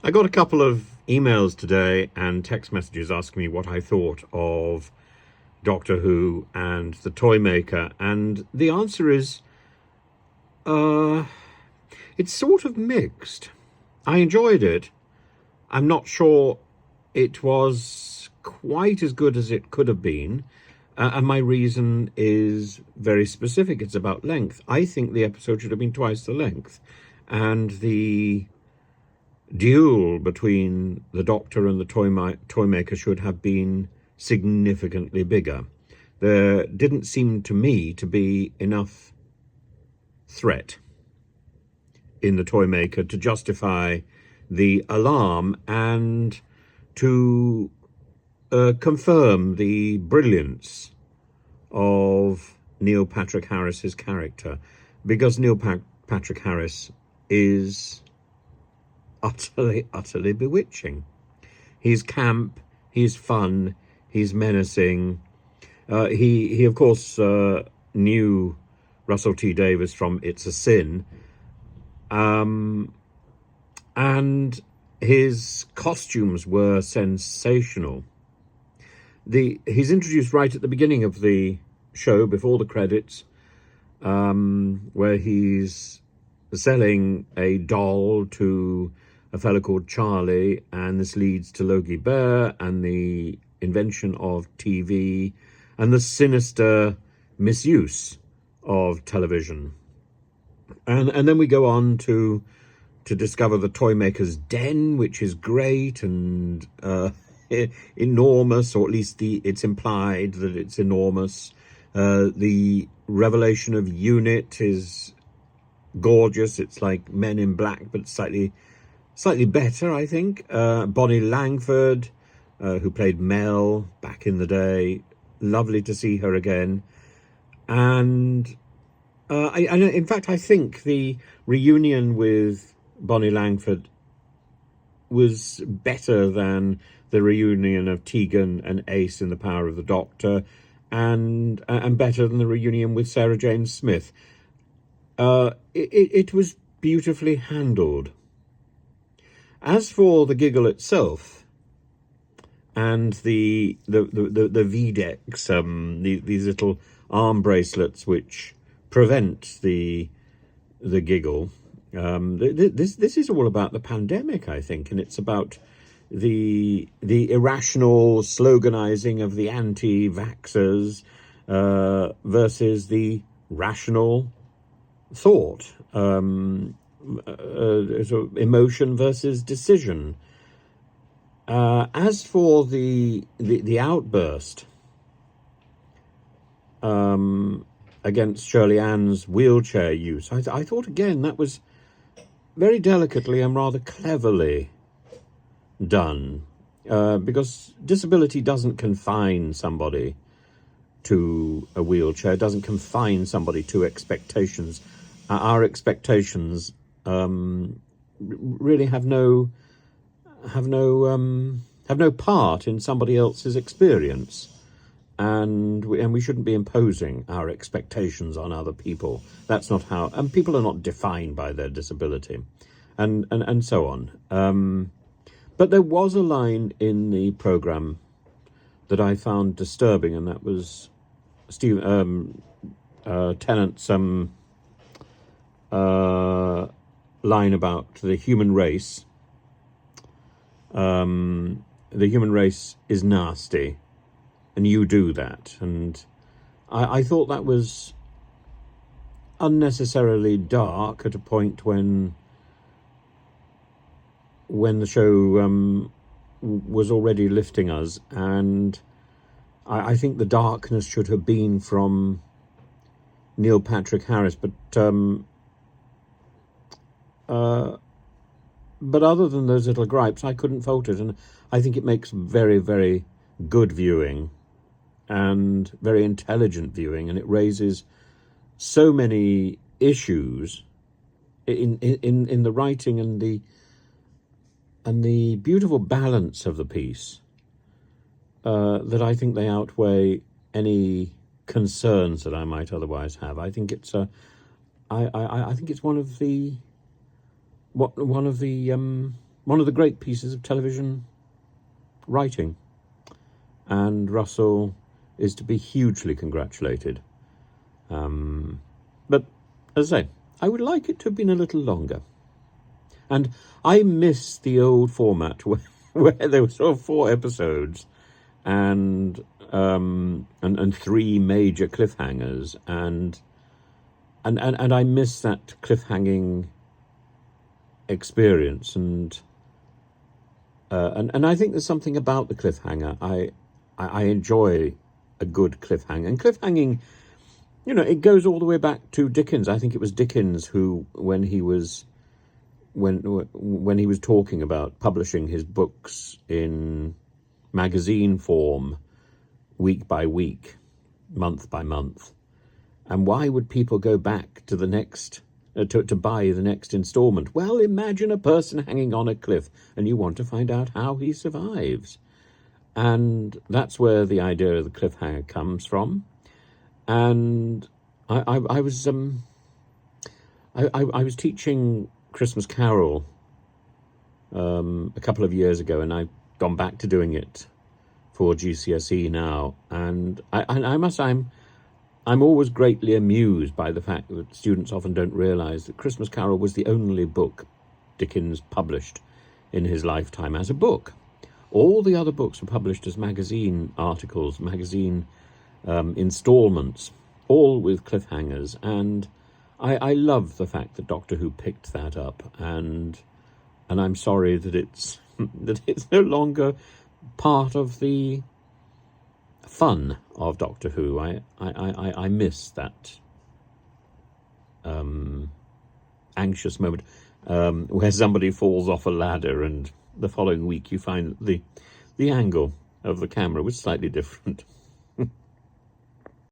I got a couple of emails today and text messages asking me what I thought of Doctor Who and the Toy Maker, and the answer is, uh, it's sort of mixed. I enjoyed it. I'm not sure it was quite as good as it could have been, and my reason is very specific. It's about length. I think the episode should have been twice the length, and the duel between the Doctor and the toy maker should have been significantly bigger. There didn't seem to me to be enough threat in the toy maker to justify the alarm and to confirm the brilliance of Neil Patrick Harris's character, because Neil Patrick Harris is utterly bewitching. He's camp, he's fun, he's menacing. He of course knew Russell T Davies from It's a Sin, and his costumes were sensational. He's introduced right at the beginning of the show, before the credits, where he's selling a doll to a fellow called Charlie, and this leads to Logie Bear and the invention of TV and the sinister misuse of television. And then we go on to discover the toy maker's den, which is great and enormous, or at least it's implied that it's enormous. The revelation of Unit is gorgeous. It's like Men in Black, but slightly better, I think. Bonnie Langford, who played Mel back in the day, lovely to see her again. And in fact, I think the reunion with Bonnie Langford was better than the reunion of Tegan and Ace in The Power of the Doctor, and better than the reunion with Sarah Jane Smith. It was beautifully handled. As for the giggle itself and the V-decks, these little arm bracelets which prevent the giggle, this is all about the pandemic, I think, and it's about the irrational sloganizing of the anti-vaxxers versus the rational thought, emotion versus decision. As for the outburst against Shirley Ann's wheelchair use, I thought again that was very delicately and rather cleverly done, because disability doesn't confine somebody to a wheelchair, doesn't confine somebody to expectations. Our expectations really have no part in somebody else's experience, and we shouldn't be imposing our expectations on other people. That's not how, and people are not defined by their disability, and so on. But there was a line in the programme that I found disturbing, and that was Tennant's line about the human race. The human race is nasty, and you do that. And I thought that was unnecessarily dark at a point when the show was already lifting us, and I think the darkness should have been from Neil Patrick Harris, but other than those little gripes, I couldn't fault it, and I think it makes very, very good viewing and very intelligent viewing, and it raises so many issues in the writing and the beautiful balance of the piece, that I think they outweigh any concerns that I might otherwise have. I think it's I think it's one of the one of the great pieces of television writing. And Russell is to be hugely congratulated. But, as I say, I would like it to have been a little longer. And I miss the old format where there were sort of 4 episodes and 3 major cliffhangers, and I miss that cliffhanging experience, and I think there's something about the cliffhanger. I enjoy a good cliffhanger, and cliffhanging, it goes all the way back to Dickens. I think it was Dickens who, when he was talking about publishing his books in magazine form, week by week, month by month, and why would people go back to the next to buy the next installment? Well, imagine a person hanging on a cliff, and you want to find out how he survives, and that's where the idea of the cliffhanger comes from. And I was teaching Christmas Carol a couple of years ago, and I've gone back to doing it for GCSE now, and I must say I'm always greatly amused by the fact that students often don't realise that Christmas Carol was the only book Dickens published in his lifetime as a book. All the other books were published as magazine articles, magazine instalments, all with cliffhangers, and I love the fact that Doctor Who picked that up, and I'm sorry that it's no longer part of the fun of Doctor Who. I miss that anxious moment where somebody falls off a ladder, and the following week you find that the angle of the camera was slightly different.